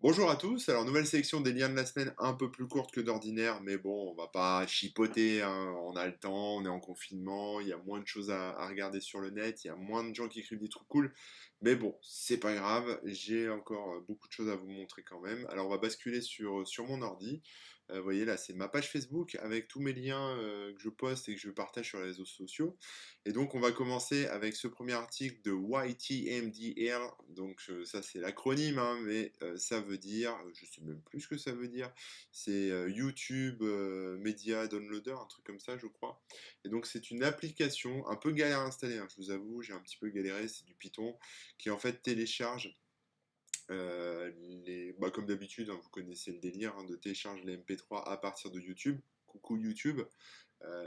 Bonjour à tous, alors nouvelle sélection des liens de la semaine un peu plus courte que d'ordinaire, mais bon, on va pas chipoter, hein, on a le temps, on est en confinement, il y a moins de choses à regarder sur le net, il y a moins de gens qui écrivent des trucs cool, mais bon, c'est pas grave, j'ai encore beaucoup de choses à vous montrer quand même. Alors on va basculer sur mon ordi. Vous voyez là, c'est ma page Facebook avec tous mes liens que je poste et que je partage sur les réseaux sociaux. Et donc on va commencer avec ce premier article de YTMDL, donc ça c'est l'acronyme, hein, mais ça veut dire, je sais même plus ce que ça veut dire, c'est YouTube Media Downloader, un truc comme ça je crois. Et donc c'est une application un peu galère à installer, hein, je vous avoue, j'ai un petit peu galéré, c'est du Python, qui en fait télécharge comme d'habitude, hein, vous connaissez le délire, hein, de télécharger les MP3 à partir de YouTube. Coucou YouTube.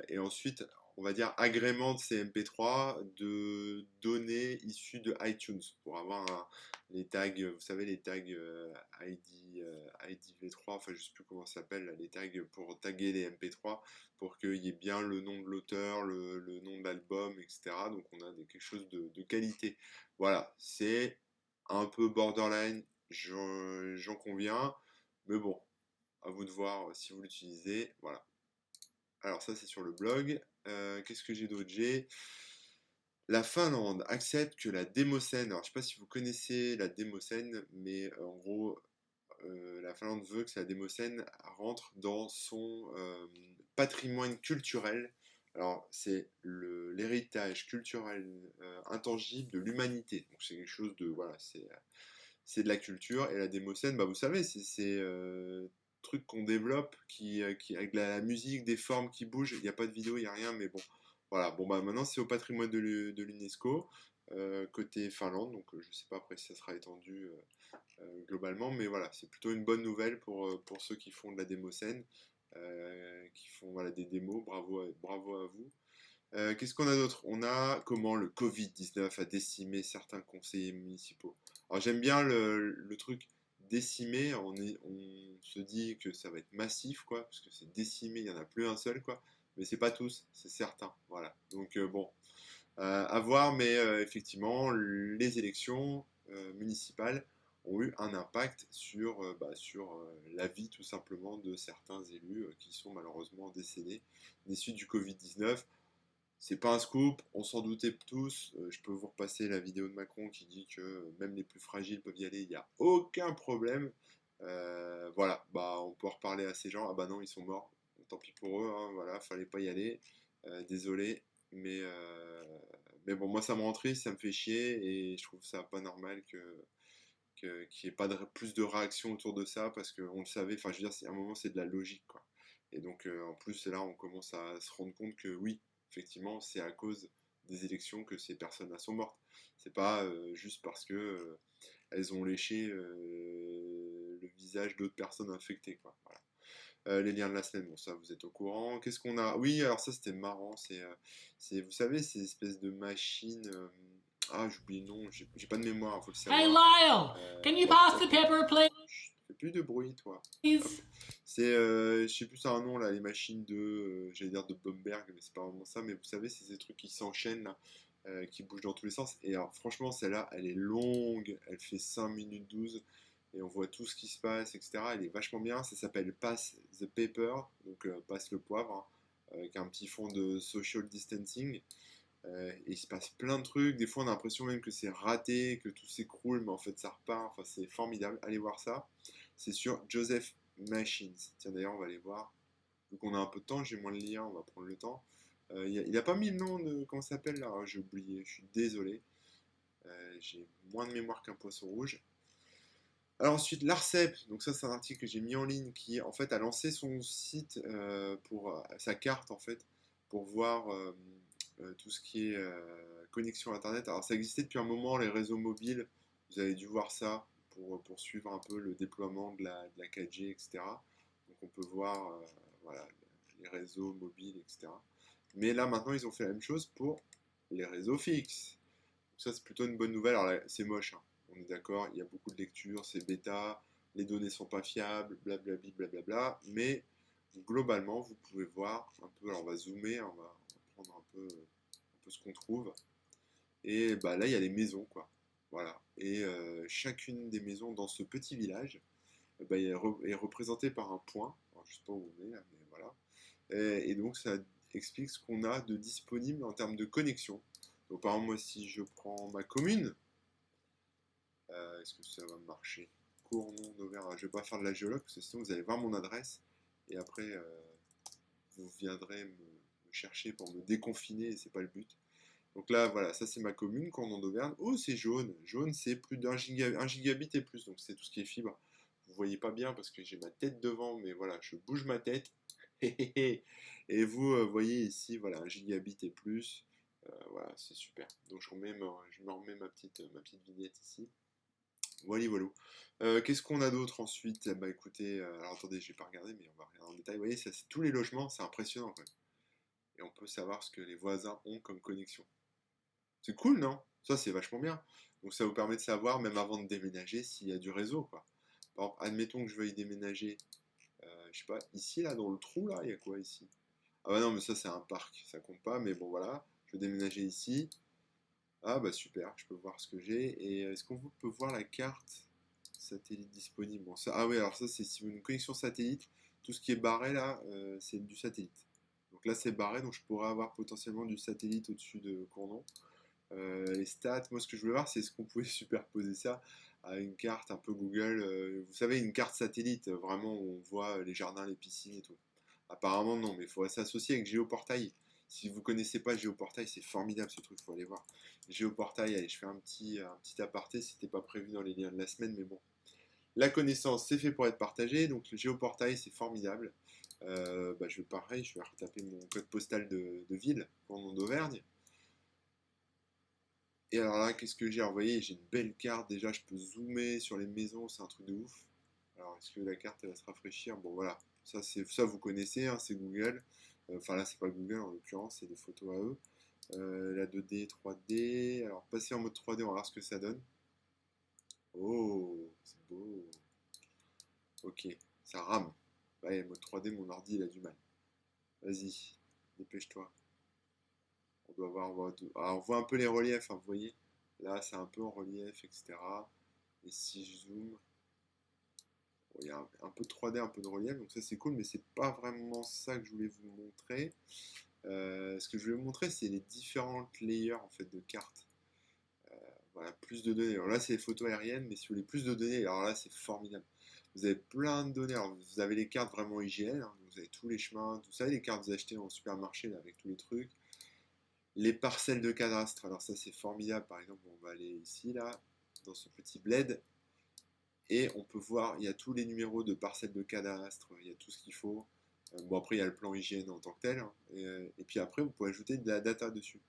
Et ensuite, on va dire agrément de ces MP3 de données issues de iTunes pour avoir les tags, vous savez, les tags IDV3, enfin je sais plus comment ça s'appelle, les tags pour taguer les MP3 pour qu'il y ait bien le nom de l'auteur, le nom de l'album, etc. Donc on a quelque chose de qualité. Voilà, c'est un peu borderline, j'en conviens, mais bon, à vous de voir si vous l'utilisez. Voilà. Alors ça c'est sur le blog. Qu'est-ce que j'ai d'autre? J'ai la Finlande accepte que la démocène, alors je sais pas si vous connaissez la démocène, mais en gros la Finlande veut que la démocène rentre dans son patrimoine culturel. Alors c'est l'héritage culturel intangible de l'humanité. Donc c'est quelque chose de voilà, c'est de la culture. Et la démocène, bah vous savez, c'est truc qu'on développe avec la musique, des formes qui bougent. Il n'y a pas de vidéo, il n'y a rien, mais bon. Voilà, bon bah maintenant c'est au patrimoine de l'UNESCO, côté Finlande, donc je sais pas après si ça sera étendu globalement, mais voilà, c'est plutôt une bonne nouvelle pour ceux qui font de la démocène, qui font voilà, des démos, bravo à vous. Qu'est-ce qu'on a d'autre? On a comment le Covid-19 a décimé certains conseillers municipaux. Alors j'aime bien le truc décimé, on se dit que ça va être massif, quoi, parce que c'est décimé, il n'y en a plus un seul, quoi, mais c'est pas tous, c'est certains, voilà. Donc bon, à voir, mais effectivement, les élections municipales ont eu un impact sur la vie tout simplement de certains élus qui sont malheureusement décédés des suites du Covid-19. C'est pas un scoop, on s'en doutait tous. Je peux vous repasser la vidéo de Macron qui dit que même les plus fragiles peuvent y aller, il n'y a aucun problème. Voilà, bah on peut reparler à ces gens. Ah bah non, ils sont morts. Tant pis pour eux, hein, voilà, fallait pas y aller. Désolé, mais, euh, mais bon, moi ça me rend triste, ça me fait chier et je trouve ça pas normal qu'il n'y ait pas plus de réaction autour de ça parce qu'on le savait. Enfin, je veux dire, à un moment c'est de la logique, quoi. Et donc en plus là, on commence à se rendre compte que oui, effectivement, c'est à cause des élections que ces personnes-là sont mortes. C'est pas juste parce que elles ont léché le visage d'autres personnes infectées, quoi. Voilà. Les liens de la semaine, bon ça vous êtes au courant. Qu'est-ce qu'on a? Oui, alors ça c'était marrant, vous savez, ces espèces de machines. J'oublie le nom, j'ai pas de mémoire, il faut le Hey savoir. Lyle, can you Hop, pass hop, the hop. pepper, please? Chut, fais plus de bruit, toi. Hop. Please. Je sais plus ça a un nom là, les machines j'allais dire de Bomberg, mais c'est pas vraiment ça, mais vous savez, c'est ces trucs qui s'enchaînent là, qui bougent dans tous les sens. Et alors, franchement, celle-là, elle est longue, elle fait 5 minutes 12 et on voit tout ce qui se passe, etc. Elle est vachement bien, ça s'appelle Pass the Paper, donc passe le poivre, hein, avec un petit fond de social distancing. Et il se passe plein de trucs. Des fois, on a l'impression même que c'est raté, que tout s'écroule, mais en fait, ça repart. Enfin, c'est formidable. Allez voir ça. C'est sur Joseph Machines. Tiens, d'ailleurs, on va aller voir. Vu qu'on a un peu de temps, j'ai moins de liens, on va prendre le temps. Il a pas mis le nom de. Comment ça s'appelle là? J'ai oublié, je suis désolé. J'ai moins de mémoire qu'un poisson rouge. Alors ensuite, l'ARCEP, donc ça c'est un article que j'ai mis en ligne qui en fait a lancé son site pour sa carte en fait pour voir tout ce qui est connexion Internet. Alors ça existait depuis un moment, les réseaux mobiles, vous avez dû voir ça pour suivre un peu le déploiement de la 4G, etc. Donc on peut voir voilà, les réseaux mobiles, etc. Mais là maintenant ils ont fait la même chose pour les réseaux fixes. Donc ça c'est plutôt une bonne nouvelle. Alors là, c'est moche, hein. On est d'accord, il y a beaucoup de lectures, c'est bêta, les données sont pas fiables, blablabla, blablabla, mais globalement, vous pouvez voir un peu, alors on va zoomer, on va prendre un peu ce qu'on trouve, et bah là, il y a les maisons, quoi. Voilà. Et chacune des maisons dans ce petit village, bah, est représenté par un point. Alors, je sais pas où on est là, mais voilà. Et donc ça explique ce qu'on a de disponible en termes de connexion. Donc par exemple, moi si je prends ma commune, est-ce que ça va marcher? Cournon d'Auvergne. Je vais pas faire de la géologue parce que sinon vous allez voir mon adresse et après vous viendrez me chercher pour me déconfiner et c'est pas le but. Donc là, voilà, ça c'est ma commune, Cournon d'Auvergne. Oh, c'est jaune. Jaune, c'est plus un gigabit et plus, donc c'est tout ce qui est fibre. Vous voyez pas bien parce que j'ai ma tête devant, mais voilà, je bouge ma tête. Et vous voyez ici, voilà, un gigabit et plus. Voilà, c'est super. Donc je me remets ma petite vignette ici. Voilà, voilà. Qu'est-ce qu'on a d'autre ensuite? Bah écoutez, alors attendez, j'ai pas regardé, mais on va regarder en détail. Vous voyez, ça, c'est tous les logements, c'est impressionnant quand même. Et on peut savoir ce que les voisins ont comme connexion. C'est cool, non? Ça, c'est vachement bien. Donc ça vous permet de savoir, même avant de déménager, s'il y a du réseau, quoi. Par exemple, admettons que je veuille déménager, je sais pas, ici, là, dans le trou, là, il y a quoi ici? Ah bah non, mais ça, c'est un parc, ça compte pas, mais bon, voilà. Je vais déménager ici. Ah bah super, je peux voir ce que j'ai. Et est-ce qu'on peut voir la carte satellite disponible? Bon, ça, ah oui, alors ça, c'est si vous avez une connexion satellite, tout ce qui est barré, là, c'est du satellite. Donc là, c'est barré, donc je pourrais avoir potentiellement du satellite au-dessus de Cournon. Les stats, moi ce que je voulais voir, c'est ce qu'on pouvait superposer ça à une carte un peu Google. Vous savez, une carte satellite, vraiment où on voit les jardins, les piscines et tout. Apparemment, non, mais il faudrait s'associer avec Géoportail. Si vous connaissez pas Géoportail, c'est formidable ce truc, il faut aller voir. Géoportail, allez, je fais un petit aparté, c'était pas prévu dans les liens de la semaine, mais bon. La connaissance, c'est fait pour être partagé, donc le Géoportail, c'est formidable. Bah, pareil, je vais retaper mon code postal de ville, pour mon d'Auvergne. Et alors là, qu'est-ce que j'ai envoyé? J'ai une belle carte déjà, je peux zoomer sur les maisons, c'est un truc de ouf. Alors, est-ce que la carte elle va se rafraîchir? Bon, voilà, ça vous connaissez, hein, c'est Google. Enfin là, c'est pas Google en l'occurrence, c'est des photos à eux. La 2D, 3D. Alors, passer en mode 3D, on va voir ce que ça donne. Oh, c'est beau. Ok, ça rame. Ouais, mode 3D, mon ordi, il a du mal. Vas-y, dépêche-toi. On doit voir, alors, on voit un peu les reliefs, hein, vous voyez. Là, c'est un peu en relief, etc. Et si je zoome, bon, il y a un peu de 3D, un peu de relief, donc ça c'est cool, mais c'est pas vraiment ça que je voulais vous montrer. Ce que je voulais vous montrer, c'est les différentes layers en fait de cartes. Voilà, plus de données. Alors là, c'est les photos aériennes, mais si vous voulez plus de données, alors là, c'est formidable. Vous avez plein de données. Alors, vous avez les cartes vraiment IGN, hein, vous avez tous les chemins, tout ça, et les cartes que vous achetez en supermarché là, avec tous les trucs. Les parcelles de cadastre, alors ça c'est formidable. Par exemple, on va aller ici, là, dans ce petit bled, et on peut voir, il y a tous les numéros de parcelles de cadastre, il y a tout ce qu'il faut. Bon, après, il y a le plan hygiène en tant que tel, hein, et puis après, vous pouvez ajouter de la data dessus.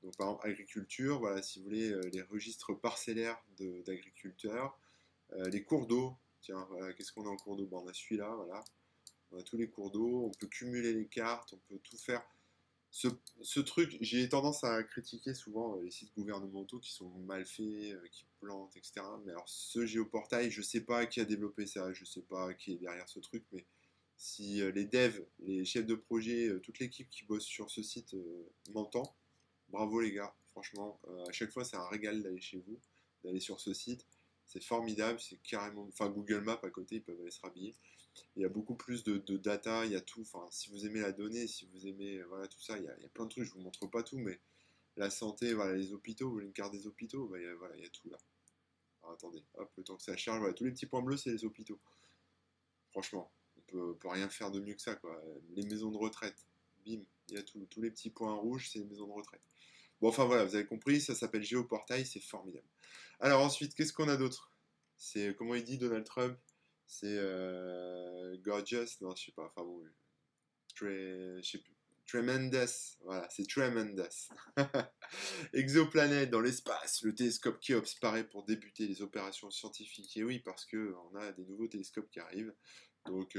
Donc, par exemple, agriculture, voilà, si vous voulez, les registres parcellaires d'agriculteurs, les cours d'eau, tiens, voilà, qu'est-ce qu'on a en cours d'eau? Bon, on a celui-là, voilà, on a tous les cours d'eau, on peut cumuler les cartes, on peut tout faire. Ce, ce truc, j'ai tendance à critiquer souvent les sites gouvernementaux qui sont mal faits, qui plantent, etc. Mais alors, ce géoportail, je sais pas qui a développé ça, je sais pas qui est derrière ce truc, mais si les devs, les chefs de projet, toute l'équipe qui bosse sur ce site m'entend, bravo les gars, franchement, à chaque fois c'est un régal d'aller chez vous, d'aller sur ce site. C'est formidable, c'est carrément. Enfin, Google Maps à côté, ils peuvent aller se rhabiller. Il y a beaucoup plus de data, il y a tout. Enfin, si vous aimez la donnée, si vous aimez voilà, tout ça, il y a plein de trucs. Je vous montre pas tout, mais la santé, voilà, les hôpitaux, vous voulez une carte des hôpitaux, bah, voilà, il y a tout là. Alors, attendez, hop, le temps que ça charge, voilà, tous les petits points bleus, c'est les hôpitaux. Franchement, on peut rien faire de mieux que ça, quoi. Les maisons de retraite, bim, il y a tout. Tous les petits points rouges, c'est les maisons de retraite. Bon, enfin voilà, vous avez compris, ça s'appelle Géoportail, c'est formidable. Alors ensuite, qu'est-ce qu'on a d'autre? C'est, comment il dit Donald Trump? C'est gorgeous, non, je sais pas, enfin bon, je sais plus. Tremendous, voilà, c'est tremendous. Exoplanète dans l'espace, le télescope Kéops paraît pour débuter les opérations scientifiques. Et oui, parce que on a des nouveaux télescopes qui arrivent. Donc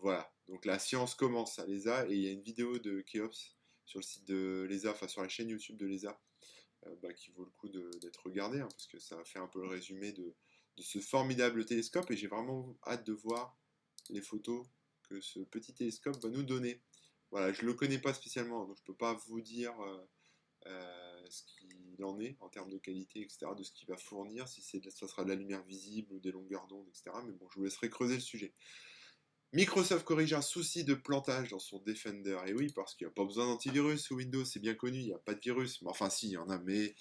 voilà, donc la science commence à l'ESA et il y a une vidéo de Kéops sur le site de l'ESA, enfin sur la chaîne YouTube de l'ESA, qui vaut le coup d'être regardée, hein, parce que ça fait un peu le résumé de ce formidable télescope et j'ai vraiment hâte de voir les photos que ce petit télescope va nous donner. Voilà, je ne le connais pas spécialement, donc je ne peux pas vous dire il en est en termes de qualité, etc., de ce qu'il va fournir, si ça sera de la lumière visible ou des longueurs d'onde, etc. Mais bon, je vous laisserai creuser le sujet. Microsoft corrige un souci de plantage dans son Defender. Et oui, parce qu'il n'y a pas besoin d'antivirus sous Windows, c'est bien connu, il n'y a pas de virus. Enfin, si, il y en a, mais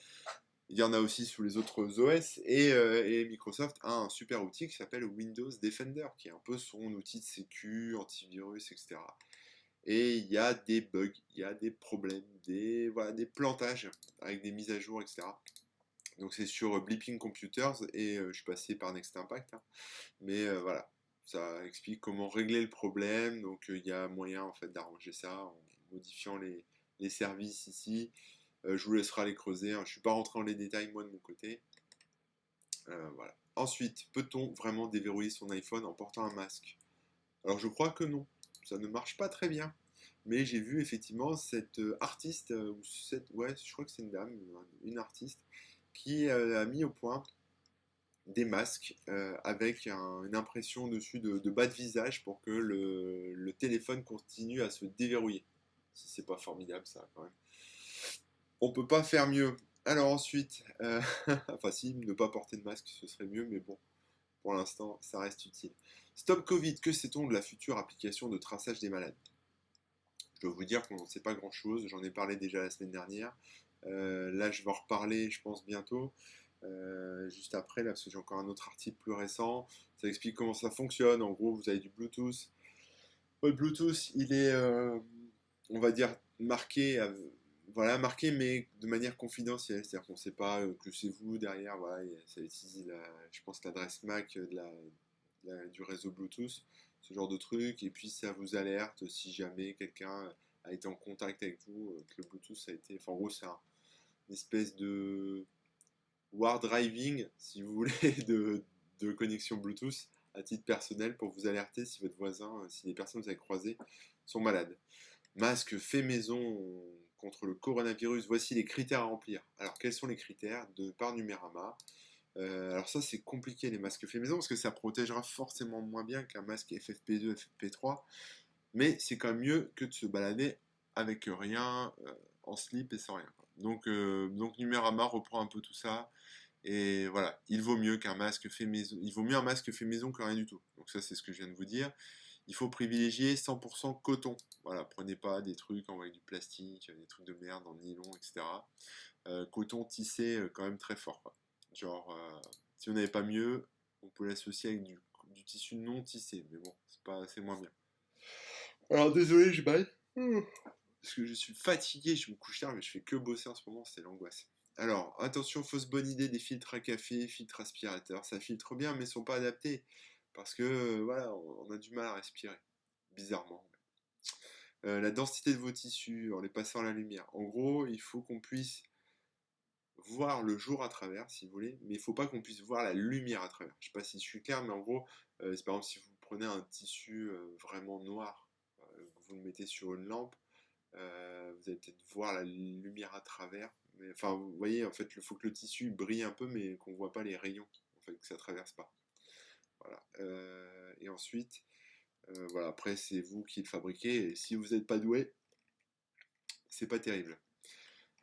il y en a aussi sous les autres OS. Et Microsoft a un super outil qui s'appelle Windows Defender, qui est un peu son outil de sécu, antivirus, etc. Et il y a des bugs, il y a des problèmes, des plantages avec des mises à jour, etc. Donc c'est sur Bleeping Computers et je suis passé par Next Impact, hein. Mais voilà, ça explique comment régler le problème. Donc il y a moyen en fait d'arranger ça en modifiant les services ici. Je vous laisserai les creuser, hein. Je ne suis pas rentré dans les détails moi de mon côté. Voilà. Ensuite, peut-on vraiment déverrouiller son iPhone en portant un masque? Alors je crois que non, ça ne marche pas très bien. Mais j'ai vu effectivement cette artiste, ouais, je crois que c'est une dame, une artiste, qui a mis au point des masques avec une impression dessus de bas de visage pour que le téléphone continue à se déverrouiller. Si c'est pas formidable ça quand même. On peut pas faire mieux. Alors ensuite, enfin si, ne pas porter de masque ce serait mieux, mais bon, pour l'instant ça reste utile. Stop Covid, que sait-on de la future application de traçage des malades? Je dois vous dire qu'on n'en sait pas grand-chose, j'en ai parlé déjà la semaine dernière. Là je vais en reparler je pense bientôt. Juste après, là, parce que j'ai encore un autre article plus récent. Ça explique comment ça fonctionne. En gros, vous avez du Bluetooth. Le Bluetooth, il est, on va dire, marqué, voilà, marqué, mais de manière confidentielle. C'est-à-dire qu'on ne sait pas que c'est vous derrière. Voilà, ça utilise, je pense, l'adresse MAC du réseau Bluetooth, ce genre de truc. Et puis, ça vous alerte si jamais quelqu'un a été en contact avec vous, que le Bluetooth a été. Enfin, en gros, c'est une espèce de war driving, si vous voulez, de connexion Bluetooth à titre personnel pour vous alerter si votre voisin, si les personnes que vous avez croisées sont malades. Masque fait maison contre le coronavirus, voici les critères à remplir. Alors quels sont les critères de par Numérama? Alors ça c'est compliqué les masques fait maison parce que ça protégera forcément moins bien qu'un masque FFP2, FFP3, mais c'est quand même mieux que de se balader avec rien, en slip et sans rien. Donc Numérama reprend un peu tout ça. Et voilà, il vaut mieux qu'un masque fait maison. Il vaut mieux un masque fait maison que rien du tout. Donc ça, c'est ce que je viens de vous dire. Il faut privilégier 100% coton. Voilà, prenez pas des trucs avec du plastique, des trucs de merde en nylon, etc. Coton tissé quand même très fort, quoi. Genre, si on n'avait pas mieux, on peut l'associer avec du tissu non tissé. Mais bon, c'est moins bien. Alors désolé, je baille. Parce que je suis fatigué, je me couche tard, mais je fais que bosser en ce moment, c'est l'angoisse. Alors, attention, fausse bonne idée des filtres à café, filtres aspirateurs. Ça filtre bien, mais ils sont pas adaptés. Parce que, voilà, on a du mal à respirer. Bizarrement. La densité de vos tissus en les passant à la lumière. En gros, il faut qu'on puisse voir le jour à travers, si vous voulez, mais il faut pas qu'on puisse voir la lumière à travers. Je sais pas si je suis clair, mais en gros, c'est par exemple si vous prenez un tissu vraiment noir, vous le mettez sur une lampe, vous allez peut-être voir la lumière à travers. Mais, enfin, vous voyez, en fait, il faut que le tissu brille un peu, mais qu'on ne voit pas les rayons, en fait, que ça ne traverse pas. Voilà. Et ensuite, voilà, après, c'est vous qui le fabriquez. Et si vous n'êtes pas doué, c'est pas terrible.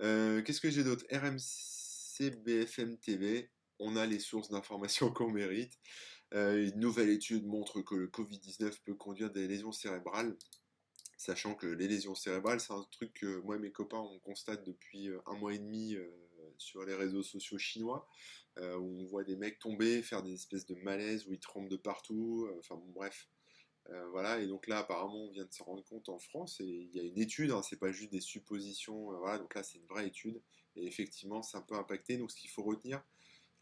Qu'est-ce que j'ai d'autre? RMC BFM TV. On a les sources d'informations qu'on mérite. Une nouvelle étude montre que le Covid-19 peut conduire à des lésions cérébrales. Sachant que les lésions cérébrales, c'est un truc que moi et mes copains, on constate depuis un mois et demi sur les réseaux sociaux chinois, où on voit des mecs tomber, faire des espèces de malaise, où ils tremblent de partout, enfin bon, bref. Voilà, et donc là, apparemment, on vient de s'en rendre compte en France, et il y a une étude, hein, c'est pas juste des suppositions, voilà, donc là, c'est une vraie étude, et effectivement, c'est un peu impacté, donc ce qu'il faut retenir,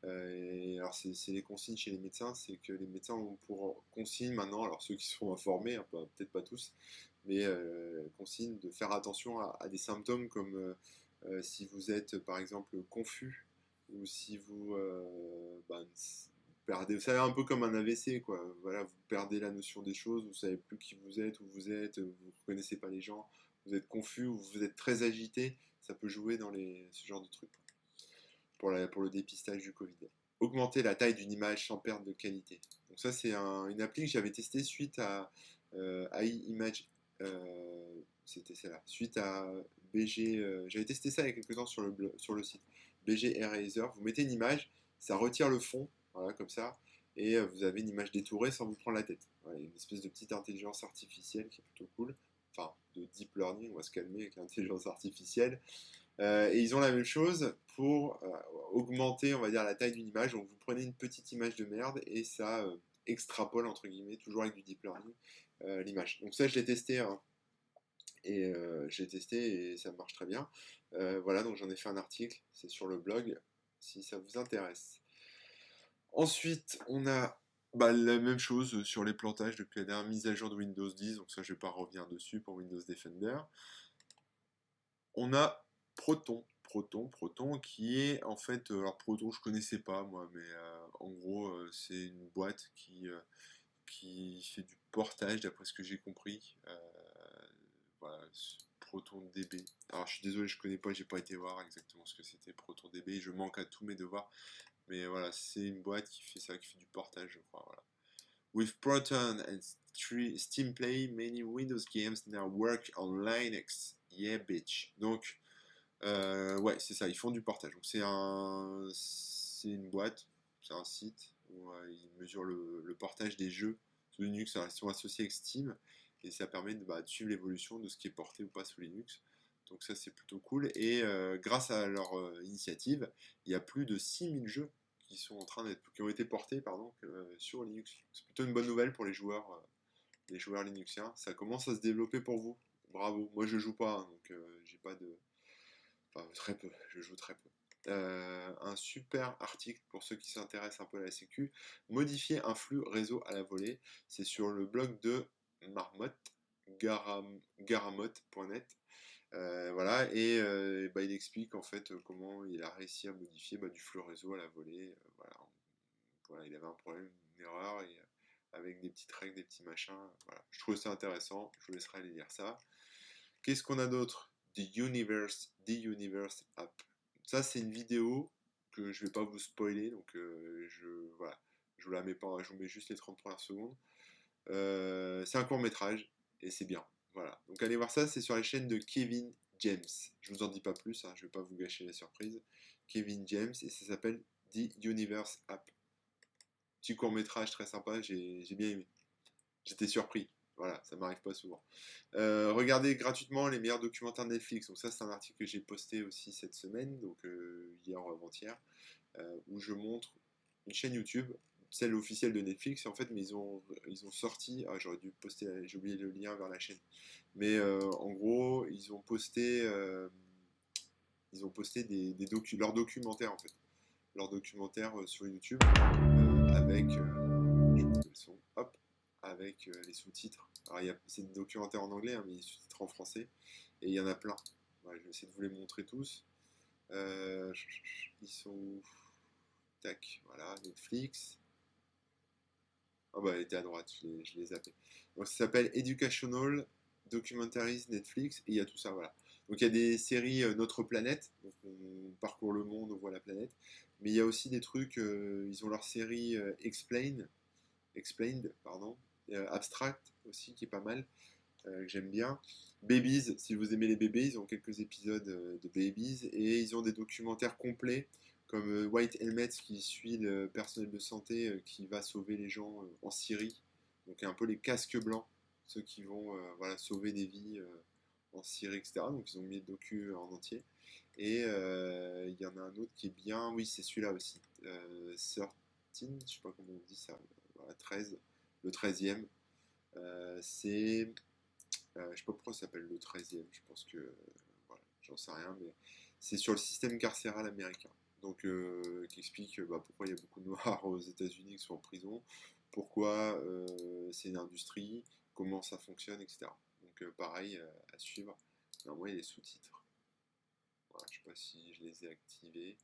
et alors c'est les consignes chez les médecins, c'est que les médecins ont pour consigne maintenant, alors ceux qui sont informés, hein, peut-être pas tous, mais consigne de faire attention à des symptômes comme si vous êtes par exemple confus ou si vous perdez, vous savez un peu comme un AVC quoi, voilà, vous perdez la notion des choses, vous savez plus qui vous êtes, où vous êtes, vous ne reconnaissez pas les gens, vous êtes confus ou vous êtes très agité, ça peut jouer dans ce genre de trucs pour le dépistage du Covid. Augmenter la taille d'une image sans perte de qualité. Donc ça c'est une appli que j'avais testée suite à AI Image, c'était celle-là. Suite à BG, j'avais testé ça il y a quelques temps sur le site BG Eraser, vous mettez une image, ça retire le fond, voilà, comme ça, et vous avez une image détourée sans vous prendre la tête. Voilà, une espèce de petite intelligence artificielle qui est plutôt cool. Enfin, de deep learning, on va se calmer avec l'intelligence artificielle. Et ils ont la même chose pour augmenter, on va dire, la taille d'une image. Donc vous prenez une petite image de merde et ça extrapole, entre guillemets, toujours avec du deep learning, l'image. Donc ça, je l'ai testé, hein, et j'ai testé et ça marche très bien. Voilà, donc j'en ai fait un article, c'est sur le blog, si ça vous intéresse. Ensuite, on a la même chose sur les plantages depuis la dernière mise à jour de Windows 10, donc ça je vais pas revenir dessus pour Windows Defender. On a Proton qui est en fait, alors Proton je connaissais pas moi, mais en gros c'est une boîte qui fait du portage d'après ce que j'ai compris. Voilà, ProtonDB. Alors je suis désolé, je connais pas, j'ai pas été voir exactement ce que c'était ProtonDB, je manque à tous mes devoirs, mais voilà, c'est une boîte qui fait ça, qui fait du portage, je crois. Voilà. With Proton and Steam Play, many Windows games now work on Linux. Yeah, bitch. Donc, ouais, c'est ça, ils font du portage. Donc, c'est une boîte, c'est un site où ils mesurent le portage des jeux sous Linux. Alors, ils sont associés avec Steam et ça permet de suivre l'évolution de ce qui est porté ou pas sous Linux. Donc, ça, c'est plutôt cool. Et grâce à leur initiative, il y a plus de 6000 jeux qui ont été portés pardon, sur Linux. C'est plutôt une bonne nouvelle pour les joueurs linuxiens. Ça commence à se développer pour vous. Bravo. Moi, je joue pas, hein, donc j'ai pas de. Enfin, très peu. Je joue très peu. Un super article pour ceux qui s'intéressent un peu à la sécu. Modifier un flux réseau à la volée. C'est sur le blog de Marmot, garamot.net. Voilà, et il explique en fait comment il a réussi à modifier du flux réseau à la volée. Voilà, il avait un problème, une erreur, et avec des petites règles, des petits machins. Voilà. Je trouve ça intéressant, je vous laisserai aller lire ça. Qu'est-ce qu'on a d'autre? The Universe App. Ça, c'est une vidéo que je vais pas vous spoiler, donc voilà, je vous la mets pas, je vous mets juste les 30 premières secondes. C'est un court métrage et c'est bien. Voilà. Donc allez voir ça, c'est sur la chaîne de Kevin James. Je vous en dis pas plus, hein, je vais pas vous gâcher la surprise. Kevin James et ça s'appelle The Universe App. Petit court métrage très sympa, j'ai bien aimé. J'étais surpris. Voilà, ça m'arrive pas souvent. Regardez gratuitement les meilleurs documentaires Netflix. Donc ça, c'est un article que j'ai posté aussi cette semaine, donc hier ou avant-hier, où je montre une chaîne YouTube, celle officielle de Netflix, en fait, mais ils ont sorti, ah, j'aurais dû poster, j'ai oublié le lien vers la chaîne, mais en gros, ils ont posté leurs documentaires, en fait, leurs documentaires sur YouTube, avec, je vais couper le son, hop, avec les sous-titres. Alors, c'est des documentaires en anglais, hein, mais les sous-titres en français, et il y en a plein. Voilà, je vais essayer de vous les montrer tous. Ils sont où? Tac, voilà, Netflix. Ah bah elle était à droite, je l'ai zappé. Donc ça s'appelle Educational Documentaries Netflix et il y a tout ça, voilà. Donc il y a des séries Notre Planète, donc on parcourt le monde, on voit la planète. Mais il y a aussi des trucs, ils ont leur série Explained, pardon. Abstract aussi, qui est pas mal, que j'aime bien. Babies, si vous aimez les bébés, ils ont quelques épisodes de Babies et ils ont des documentaires complets comme White Helmets qui suit le personnel de santé qui va sauver les gens en Syrie. Donc un peu les casques blancs, ceux qui vont voilà, sauver des vies en Syrie, etc. Donc ils ont mis le docu en entier. Et il y en a un autre qui est bien, oui c'est celui-là aussi, 13, je sais pas comment on dit ça, voilà, 13, le 13e. C'est je sais pas pourquoi ça s'appelle le 13e, je pense que. Voilà, j'en sais rien, mais c'est sur le système carcéral américain. Donc, qui explique pourquoi il y a beaucoup de Noirs aux États-Unis qui sont en prison, pourquoi c'est une industrie, comment ça fonctionne, etc. Donc, pareil, à suivre. Normalement, il y a des sous-titres. Voilà, je sais pas si je les ai activés.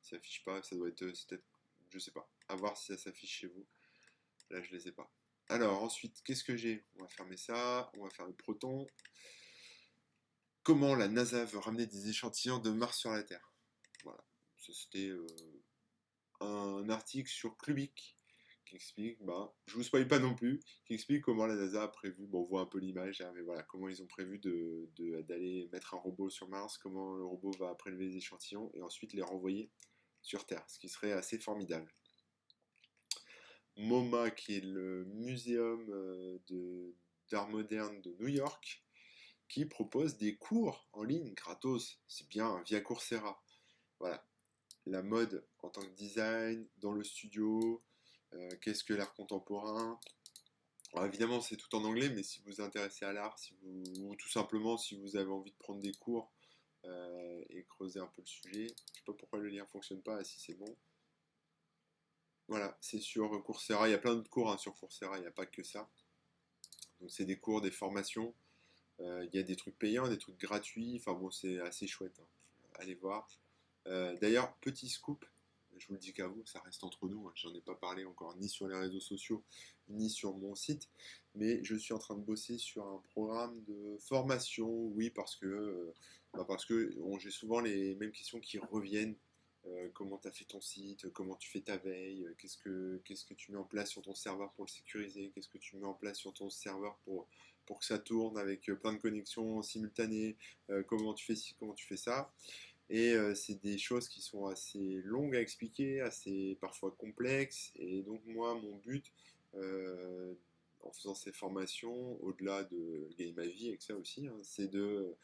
Ça s'affiche pas, ça doit être. C'est peut-être. Je sais pas. À voir si ça s'affiche chez vous. Là, je les ai pas. Alors, ensuite, qu'est-ce que j'ai? On va fermer ça. On va faire le Proton. Comment la NASA veut ramener des échantillons de Mars sur la Terre. Voilà. C'était un article sur Clubic qui qui explique, je vous spoil pas non plus, qui explique comment la NASA a prévu, bon on voit un peu l'image, hein, mais voilà, comment ils ont prévu d'aller mettre un robot sur Mars, comment le robot va prélever les échantillons et ensuite les renvoyer sur Terre, ce qui serait assez formidable. MoMA, qui est le muséum d'art moderne de New York, qui propose des cours en ligne gratos, c'est bien, via Coursera. Voilà, la mode en tant que design, dans le studio, qu'est-ce que l'art contemporain. Alors évidemment, c'est tout en anglais, mais si vous vous intéressez à l'art, ou tout simplement si vous avez envie de prendre des cours et creuser un peu le sujet, je ne sais pas pourquoi le lien ne fonctionne pas, si c'est bon. Voilà, c'est sur Coursera, il y a plein d'autres cours hein, sur Coursera, il n'y a pas que ça. Donc c'est des cours, des formations, il y a des trucs payants, des trucs gratuits, enfin bon, c'est assez chouette, hein. Allez voir. D'ailleurs, petit scoop, je vous le dis qu'à vous, ça reste entre nous, hein, j'en ai pas parlé encore ni sur les réseaux sociaux, ni sur mon site, mais je suis en train de bosser sur un programme de formation, oui, parce que j'ai souvent les mêmes questions qui reviennent. Comment tu as fait ton site, comment tu fais ta veille, qu'est-ce que tu mets en place sur ton serveur pour le sécuriser, qu'est-ce que tu mets en place sur ton serveur pour que ça tourne avec plein de connexions simultanées, comment tu fais ci, comment tu fais ça. Et c'est des choses qui sont assez longues à expliquer, assez parfois complexes. Et donc moi, mon but, en faisant ces formations, au-delà de gagner ma vie avec ça aussi, hein, c'est de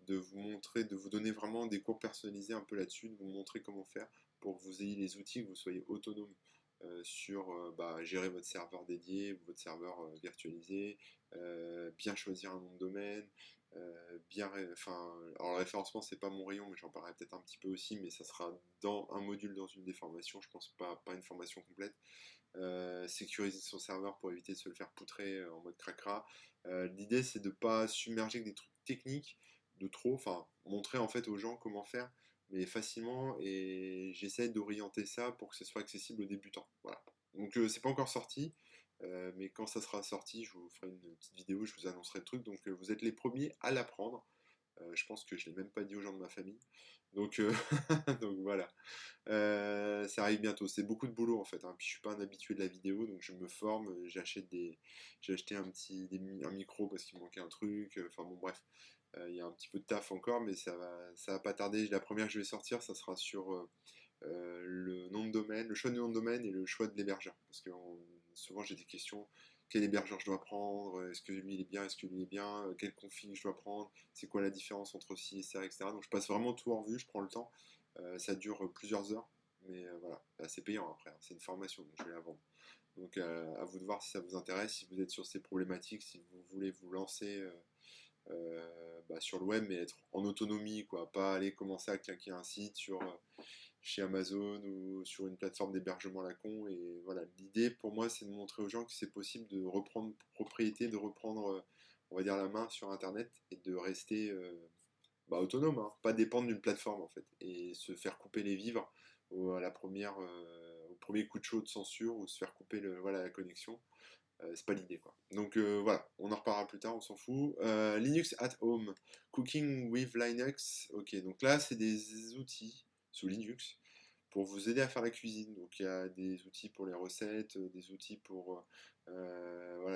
vous montrer, de vous donner vraiment des cours personnalisés un peu là-dessus, de vous montrer comment faire pour que vous ayez les outils, que vous soyez autonome sur gérer votre serveur dédié, votre serveur virtualisé, bien choisir un nom de domaine, alors le référencement c'est pas mon rayon, mais j'en parlerai peut-être un petit peu aussi, mais ça sera dans un module dans une des formations, je pense pas une formation complète. Sécuriser son serveur pour éviter de se le faire poutrer en mode cracra. L'idée c'est de pas submerger avec des trucs techniques de trop, enfin montrer en fait aux gens comment faire, mais facilement, et j'essaie d'orienter ça pour que ce soit accessible aux débutants. Voilà. Donc c'est pas encore sorti, mais quand ça sera sorti, je vous ferai une petite vidéo, je vous annoncerai le truc. Donc vous êtes les premiers à l'apprendre. Je pense que je l'ai même pas dit aux gens de ma famille. Donc, donc voilà. Ça arrive bientôt. C'est beaucoup de boulot en fait, hein. Puis je suis pas un habitué de la vidéo, donc je me forme. J'ai acheté un micro parce qu'il me manquait un truc. Enfin bon, bref. Il y a un petit peu de taf encore, mais ça va pas tarder. La première que je vais sortir, ça sera sur le nom de domaine, le choix du nom de domaine et le choix de l'hébergeur. Parce que souvent j'ai des questions. Quel hébergeur je dois prendre? Est-ce que lui il est bien? Est-ce que lui est bien? Quel config je dois prendre? C'est quoi la différence entre ci et ça, etc. Donc je passe vraiment tout en revue, je prends le temps. Ça dure plusieurs heures, mais voilà, c'est payant après, hein. C'est une formation, donc je vais la vendre. Donc à vous de voir si ça vous intéresse, si vous êtes sur ces problématiques, si vous voulez vous lancer sur le web, mais être en autonomie, quoi. Pas aller commencer à claquer un site chez Amazon ou sur une plateforme d'hébergement à la con. Et voilà, l'idée pour moi, c'est de montrer aux gens que c'est possible de reprendre propriété, de reprendre, on va dire, la main sur Internet et de rester autonome, hein, pas dépendre d'une plateforme en fait, et se faire couper les vivres à au premier coup de chaud de censure ou se faire couper la connexion. C'est pas l'idée quoi. Donc voilà, on en reparlera plus tard, on s'en fout. Linux at home, cooking with Linux. Ok, donc là c'est des outils sous Linux pour vous aider à faire la cuisine. Donc il y a des outils pour les recettes, des outils pour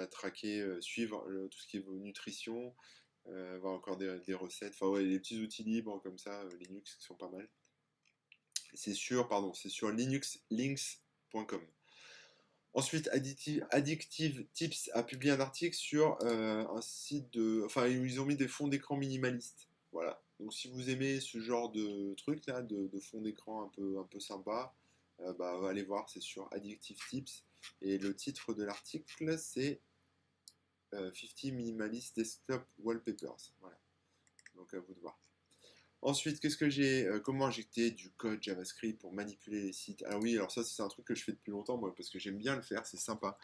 traquer, suivre tout ce qui est nutrition, voir encore des recettes. Enfin ouais, des petits outils libres comme ça, Linux qui sont pas mal. C'est sur linuxlinks.com. Ensuite, Addictive Tips a publié un article sur un site où ils ont mis des fonds d'écran minimalistes. Voilà. Donc, si vous aimez ce genre de truc là, de fond d'écran un peu sympa, allez voir, c'est sur Addictive Tips. Et le titre de l'article, c'est 50 Minimalist Desktop Wallpapers. Voilà. Donc, à vous de voir. Ensuite, qu'est-ce que j'ai comment injecter du code JavaScript pour manipuler les sites? Ah oui, alors ça, c'est un truc que je fais depuis longtemps, moi, parce que j'aime bien le faire, c'est sympa.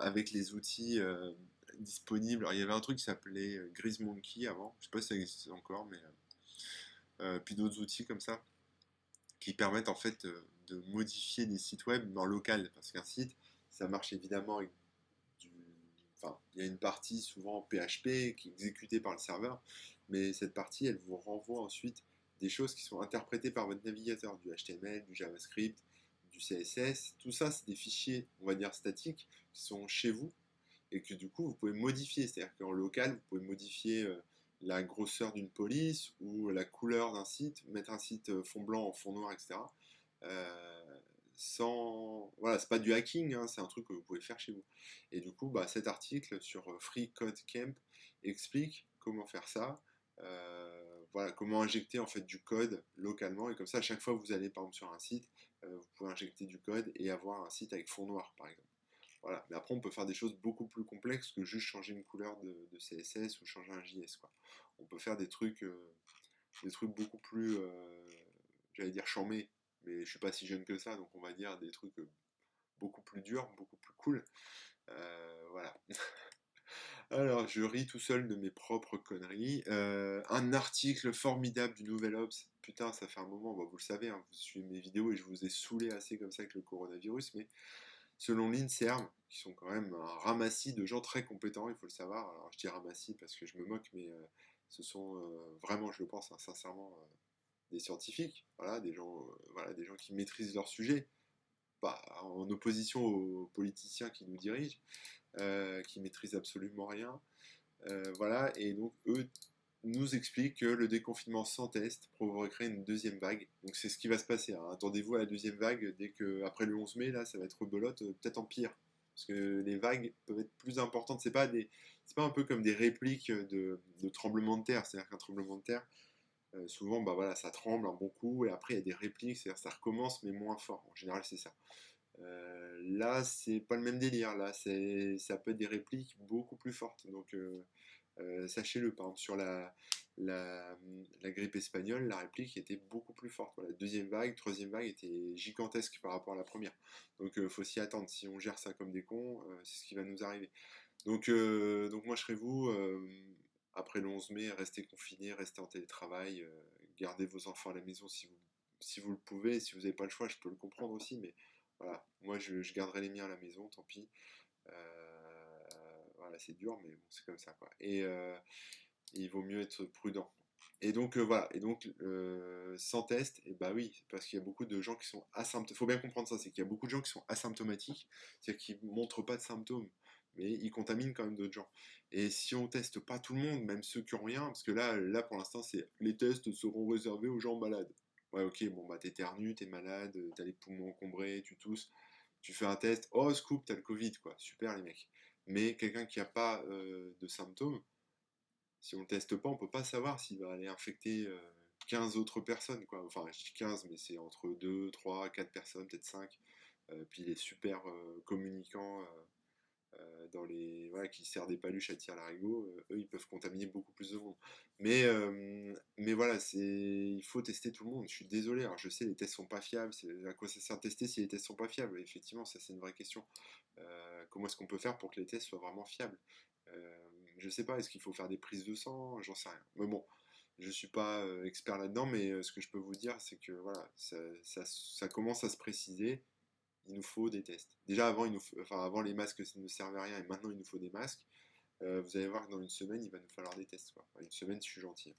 Avec les outils disponibles. Alors, il y avait un truc qui s'appelait GreaseMonkey avant, je sais pas si ça existe encore, mais puis d'autres outils comme ça, qui permettent en fait de modifier des sites web mais en local, parce qu'un site, ça marche évidemment avec du... Enfin, il y a une partie souvent PHP qui est exécutée par le serveur, mais cette partie, elle vous renvoie ensuite des choses qui sont interprétées par votre navigateur, du HTML, du JavaScript, du CSS, tout ça, c'est des fichiers, on va dire, statiques, qui sont chez vous, et que du coup, vous pouvez modifier. C'est-à-dire qu'en local, vous pouvez modifier la grosseur d'une police, ou la couleur d'un site, mettre un site fond blanc en fond noir, etc. Euh, sans... Voilà, c'est pas du hacking, hein, c'est un truc que vous pouvez faire chez vous. Et du coup, bah, cet article sur Free Code Camp explique comment faire ça. Voilà, comment injecter en fait du code localement, et comme ça à chaque fois que vous allez par exemple sur un site, vous pouvez injecter du code et avoir un site avec fond noir par exemple. Voilà. Mais après on peut faire des choses beaucoup plus complexes que juste changer une couleur de CSS ou changer un JS quoi. On peut faire des trucs beaucoup plus j'allais dire charmés, mais je suis pas si jeune que ça, donc on va dire des trucs beaucoup plus durs, beaucoup plus cool. Voilà. Alors, je ris tout seul de mes propres conneries. Un article formidable du Nouvel Obs. Putain, ça fait un moment, bah, vous le savez, hein, vous suivez mes vidéos et je vous ai saoulé assez comme ça avec le coronavirus, mais selon l'INSERM, qui sont quand même un ramassis de gens très compétents, il faut le savoir. Alors, je dis ramassis parce que je me moque, mais ce sont vraiment, je le pense, hein, sincèrement, des scientifiques, voilà, des gens qui maîtrisent leur sujet, pas en opposition aux politiciens qui nous dirigent, qui maîtrisent absolument rien. Voilà, et donc eux nous expliquent que le déconfinement sans test provoquerait une deuxième vague. Donc c'est ce qui va se passer, hein. Attendez-vous à la deuxième vague dès que, après le 11 mai, là, ça va être rebelote, peut-être en pire. Parce que les vagues peuvent être plus importantes. C'est pas un peu comme des répliques de tremblements de terre. C'est-à-dire qu'un tremblement de terre, souvent, bah voilà, ça tremble un bon coup, et après il y a des répliques, c'est-à-dire ça recommence mais moins fort. En général, c'est ça. Là, c'est pas le même délire. Là, ça peut être des répliques beaucoup plus fortes. Donc, sachez-le, par exemple, sur la grippe espagnole, la réplique était beaucoup plus forte. Voilà, deuxième vague, troisième vague était gigantesque par rapport à la première. Donc, il faut s'y attendre. Si on gère ça comme des cons, c'est ce qui va nous arriver. Donc moi, je serais vous, après le 11 mai, restez confinés, restez en télétravail, gardez vos enfants à la maison si vous le pouvez. Si vous n'avez pas le choix, je peux le comprendre aussi, mais voilà, moi, je garderai les miens à la maison, tant pis. Voilà, c'est dur, mais bon, c'est comme ça, quoi. Et il vaut mieux être prudent. Et donc voilà, et donc sans test, et bah oui, parce qu'il y a beaucoup de gens qui sont asymptomatiques. Il faut bien comprendre ça, c'est qu'il y a beaucoup de gens qui sont asymptomatiques, c'est-à-dire qu'ils ne montrent pas de symptômes, mais ils contaminent quand même d'autres gens. Et si on teste pas tout le monde, même ceux qui ont rien, parce que là pour l'instant, c'est les tests seront réservés aux gens malades. Ouais, ok, bon bah t'éternues, t'es malade, t'as les poumons encombrés, tu tousses, tu fais un test, oh scoop, t'as le Covid, quoi, super les mecs. Mais quelqu'un qui n'a pas de symptômes, si on ne le teste pas, on ne peut pas savoir s'il va aller infecter 15 autres personnes, quoi. Enfin, je dis 15, mais c'est entre 2, 3, 4 personnes, peut-être 5. Puis il est super communicant voilà, qui sert des paluches à tir à l'arigot, eux ils peuvent contaminer beaucoup plus de monde. Mais voilà, il faut tester tout le monde. Je suis désolé, alors je sais les tests sont pas fiables, à quoi ça sert de tester si les tests sont pas fiables? Effectivement, ça c'est une vraie question. Comment est-ce qu'on peut faire pour que les tests soient vraiment fiables? Je sais pas, est-ce qu'il faut faire des prises de sang? J'en sais rien. Mais bon, je suis pas expert là-dedans, mais ce que je peux vous dire, c'est que voilà, ça commence à se préciser. Il nous faut des tests. Déjà avant, avant les masques, ça ne servait à rien, et maintenant il nous faut des masques. Vous allez voir que dans une semaine, il va nous falloir des tests, quoi. Enfin, une semaine, si je suis gentil.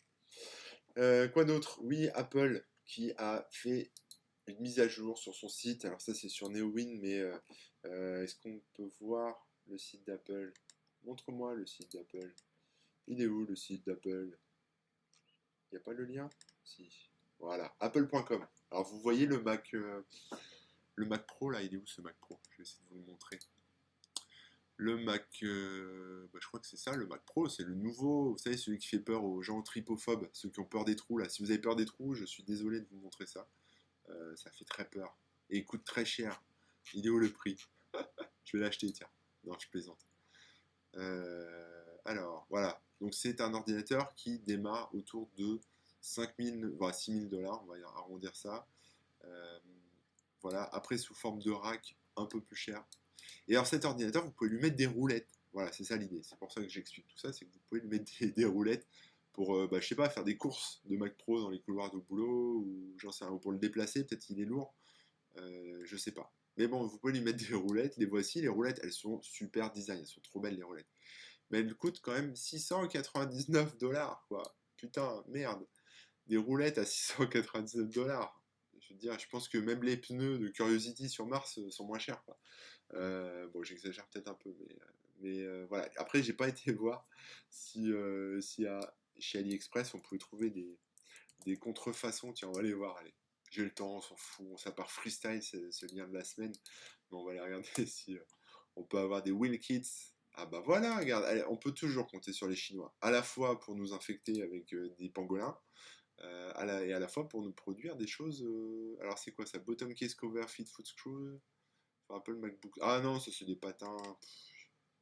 Quoi d'autre? Oui, Apple qui a fait une mise à jour sur son site. Alors ça, c'est sur NeoWin, mais est-ce qu'on peut voir le site d'Apple? Montre-moi le site d'Apple. Il est où le site d'Apple? Il n'y a pas le lien? Si. Voilà, apple.com. Alors vous voyez le Mac Pro là, il est où ce Mac Pro? Je vais essayer de vous le montrer. Le Mac, bah, je crois que c'est ça, le Mac Pro, c'est le nouveau, vous savez, celui qui fait peur aux gens trypophobes, ceux qui ont peur des trous là. Si vous avez peur des trous, je suis désolé de vous montrer ça. Ça fait très peur. Et il coûte très cher. Il est où le prix? Je vais l'acheter, tiens. Non, je plaisante. Alors, voilà. Donc, c'est un ordinateur qui démarre autour de 5000, voilà, 6000 dollars, on va arrondir ça. Euh, voilà. Après, sous forme de rack, un peu plus cher. Et alors, cet ordinateur, vous pouvez lui mettre des roulettes. Voilà, c'est ça l'idée. C'est pour ça que j'explique tout ça, c'est que vous pouvez lui mettre des roulettes pour, bah, je sais pas, faire des courses de Mac Pro dans les couloirs de boulot, ou j'en sais rien, ou pour le déplacer, peut-être qu'il est lourd. Je sais pas. Mais bon, vous pouvez lui mettre des roulettes. Les voici, les roulettes, elles sont super design, elles sont trop belles les roulettes. Mais elles coûtent quand même 699 dollars, quoi. Putain, merde. Des roulettes à 699 dollars. Je veux dire, je pense que même les pneus de Curiosity sur Mars sont moins chers, quoi. Bon, j'exagère peut-être un peu, mais voilà. Après, j'ai pas été voir si chez AliExpress on pouvait trouver des contrefaçons. Tiens, on va aller voir, allez. J'ai le temps, on s'en fout. Ça part freestyle, c'est ce lien de la semaine. Mais on va aller regarder si on peut avoir des wheel kits. Ah bah voilà, regarde, allez, on peut toujours compter sur les Chinois. À la fois pour nous infecter avec des pangolins, et à la fois pour nous produire des choses. Alors c'est quoi ça? Bottom case cover, fit foot screw. Enfin, un peu le MacBook. Ah non, ça c'est des patins.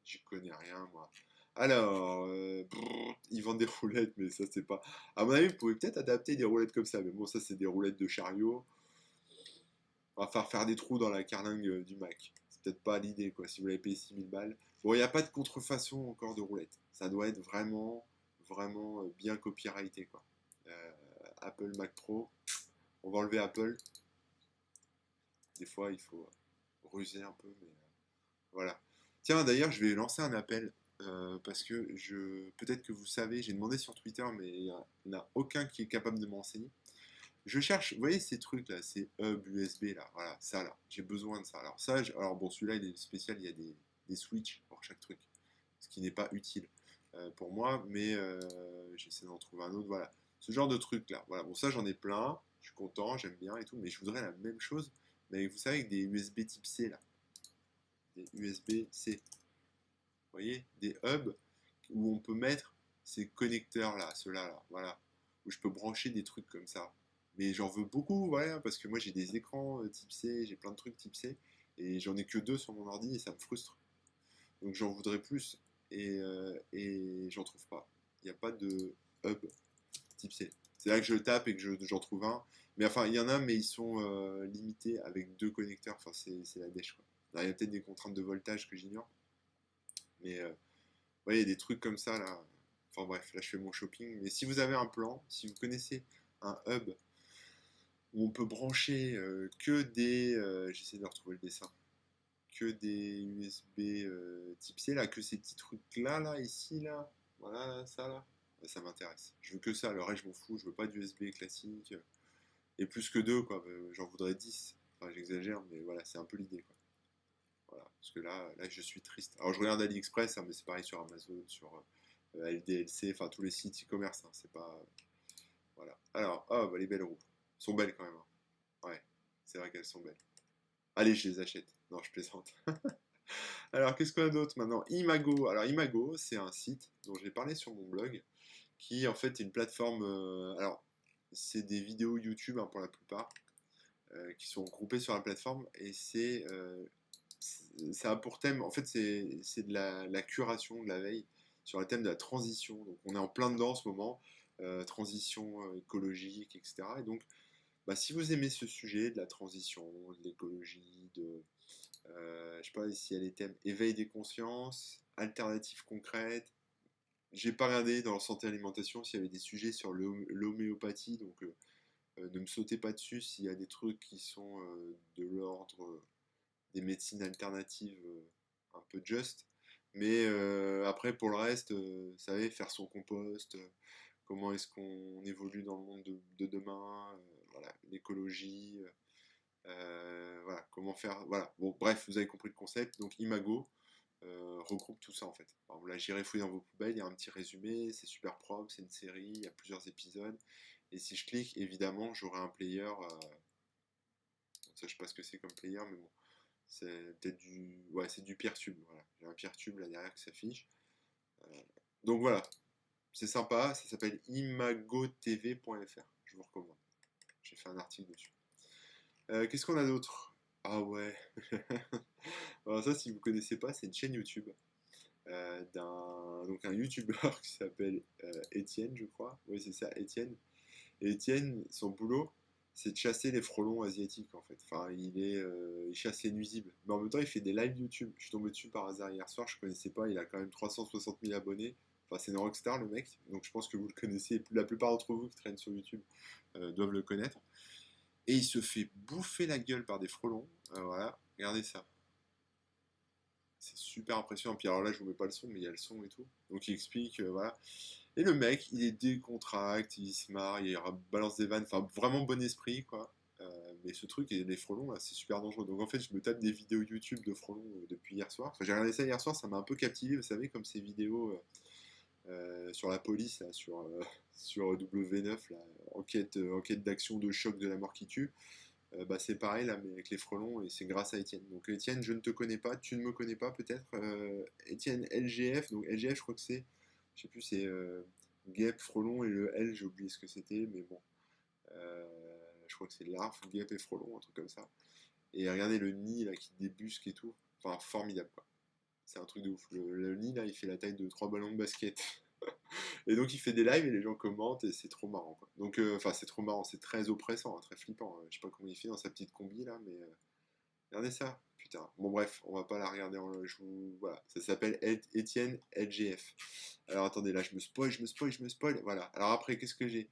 J'y connais rien moi. Alors, ils vendent des roulettes, mais ça c'est pas. À mon avis, vous pouvez peut-être adapter des roulettes comme ça, mais bon, ça c'est des roulettes de chariot. On va faire des trous dans la carlingue du Mac. C'est peut-être pas l'idée quoi, si vous l'avez payé 6 000 balles. Bon, il n'y a pas de contrefaçon encore de roulettes. Ça doit être vraiment bien copyrighté quoi. Euh, Apple Mac Pro, on va enlever Apple. Des fois, il faut ruser un peu, mais voilà. Tiens, d'ailleurs, je vais lancer un appel parce que peut-être que vous savez, j'ai demandé sur Twitter, mais il n'y en a aucun qui est capable de m'enseigner. Je cherche, vous voyez ces trucs là, ces hubs USB là, voilà, ça là, j'ai besoin de ça. Alors ça, alors bon, celui-là il est spécial, il y a des switches pour chaque truc, ce qui n'est pas utile pour moi, mais j'essaie d'en trouver un autre, voilà. Ce genre de truc là, voilà, bon ça j'en ai plein, je suis content, j'aime bien et tout, mais je voudrais la même chose, mais vous savez avec des USB type C là, des USB-C, vous voyez, des hubs où on peut mettre ces connecteurs là, ceux-là là, voilà, où je peux brancher des trucs comme ça. Mais j'en veux beaucoup, voilà, parce que moi j'ai des écrans type C, j'ai plein de trucs type C, et j'en ai que deux sur mon ordi et ça me frustre. Donc j'en voudrais plus, et j'en trouve pas. Il n'y a pas de hub type C. C'est là que je tape et que j'en trouve un. Mais enfin, il y en a, mais ils sont limités avec deux connecteurs. Enfin, c'est la dèche, quoi. Alors, il y a peut-être des contraintes de voltage que j'ignore. Mais ouais, il y a des trucs comme ça, là. Enfin bref, là, je fais mon shopping. Mais si vous avez un plan, si vous connaissez un hub où on peut brancher que des... j'essaie de retrouver le dessin. Que des USB type C, là, que ces petits trucs-là, là, ici, là. Voilà, là, ça, là. Ouais, ça m'intéresse. Je veux que ça, le reste, je m'en fous. Je veux pas d'USB classique. Et plus que deux, quoi. J'en voudrais 10. Enfin, j'exagère, mais voilà, c'est un peu l'idée, quoi. Voilà. Parce que là, je suis triste. Alors, je regarde AliExpress, hein, mais c'est pareil sur Amazon, sur LDLC, enfin, tous les sites e-commerce. Hein, c'est pas. Voilà. Alors, oh, bah, les belles roues. Elles sont belles quand même. Hein. Ouais, c'est vrai qu'elles sont belles. Allez, je les achète. Non, je plaisante. Alors, qu'est-ce qu'on a d'autre maintenant? Imago. Alors, Imago, c'est un site dont j'ai parlé sur mon blog, qui en fait est une plateforme. Alors, c'est des vidéos YouTube hein, pour la plupart, qui sont groupées sur la plateforme, et ça a pour thème, en fait, c'est de la curation de la veille sur le thème de la transition. Donc, on est en plein dedans en ce moment, transition écologique, etc. Et donc, bah, si vous aimez ce sujet de la transition, de l'écologie, je sais pas s'il y a les thèmes éveil des consciences, alternatives concrètes. J'ai pas regardé dans la santé alimentation s'il y avait des sujets sur l'homéopathie, donc ne me sautez pas dessus s'il y a des trucs qui sont de l'ordre des médecines alternatives un peu just. Mais après, pour le reste, vous savez, faire son compost, comment est-ce qu'on évolue dans le monde de demain, voilà, l'écologie, voilà, comment faire, voilà. Bon, bref, vous avez compris le concept. Donc Imago regroupe tout ça en fait. Alors, là, j'irai fouiller dans vos poubelles, il y a un petit résumé, c'est super propre, c'est une série, il y a plusieurs épisodes. Et si je clique, évidemment, j'aurai un player. Ça, je sais pas ce que c'est comme player, mais bon, c'est peut-être du, ouais, c'est du Peertube. Voilà, j'ai un Peertube là derrière qui s'affiche. Euh, donc voilà, c'est sympa. Ça s'appelle imagotv.fr. Je vous recommande. J'ai fait un article dessus. Qu'est-ce qu'on a d'autre? Ah ouais. Alors ça, si vous connaissez pas, c'est une chaîne YouTube donc un YouTuber qui s'appelle Étienne, je crois. Oui, c'est ça, Étienne. Et Étienne, son boulot, c'est de chasser les frelons asiatiques en fait. Enfin, il chasse les nuisibles. Mais en même temps, il fait des lives YouTube. Je suis tombé dessus par hasard hier soir. Je connaissais pas. Il a quand même 360 000 abonnés. Enfin, c'est une rockstar le mec. Donc je pense que vous le connaissez. La plupart d'entre vous qui traînent sur YouTube doivent le connaître. Et il se fait bouffer la gueule par des frelons. Voilà, regardez ça. C'est super impressionnant. Puis alors là, je vous mets pas le son, mais il y a le son et tout. Donc il explique, voilà. Et le mec, il est décontracté, il se marre, il balance des vannes, enfin vraiment bon esprit, quoi. mais ce truc et les frelons là, c'est super dangereux. Donc en fait, je me tape des vidéos YouTube de frelons depuis hier soir. Enfin, j'ai regardé ça hier soir, ça m'a un peu captivé, vous savez, comme ces vidéos sur la police, là, sur W9, là, enquête d'action de choc de la mort qui tue. Bah, c'est pareil là, mais avec les frelons, et c'est grâce à Étienne. Donc Étienne, je ne te connais pas, tu ne me connais pas peut-être. Étienne LGF, donc LGF, je crois que c'est, je sais plus, c'est guêpe, frelon, et le L, j'ai oublié ce que c'était, mais bon. Je crois que c'est larve, guêpe et frelon, un truc comme ça. Et regardez le nid là qui débusque et tout. Enfin, formidable quoi. C'est un truc de ouf. Le nid là, il fait la taille de 3 ballons de basket. Et donc il fait des lives et les gens commentent et c'est trop marrant quoi. Donc enfin c'est trop marrant, c'est très oppressant, hein, très flippant. Je sais pas comment il fait dans sa petite combi là, mais regardez ça. Putain. Bon bref, on va pas la regarder en voilà, ça s'appelle Étienne LGF. Alors attendez, là je me spoil. Voilà. Alors après qu'est-ce que j'ai?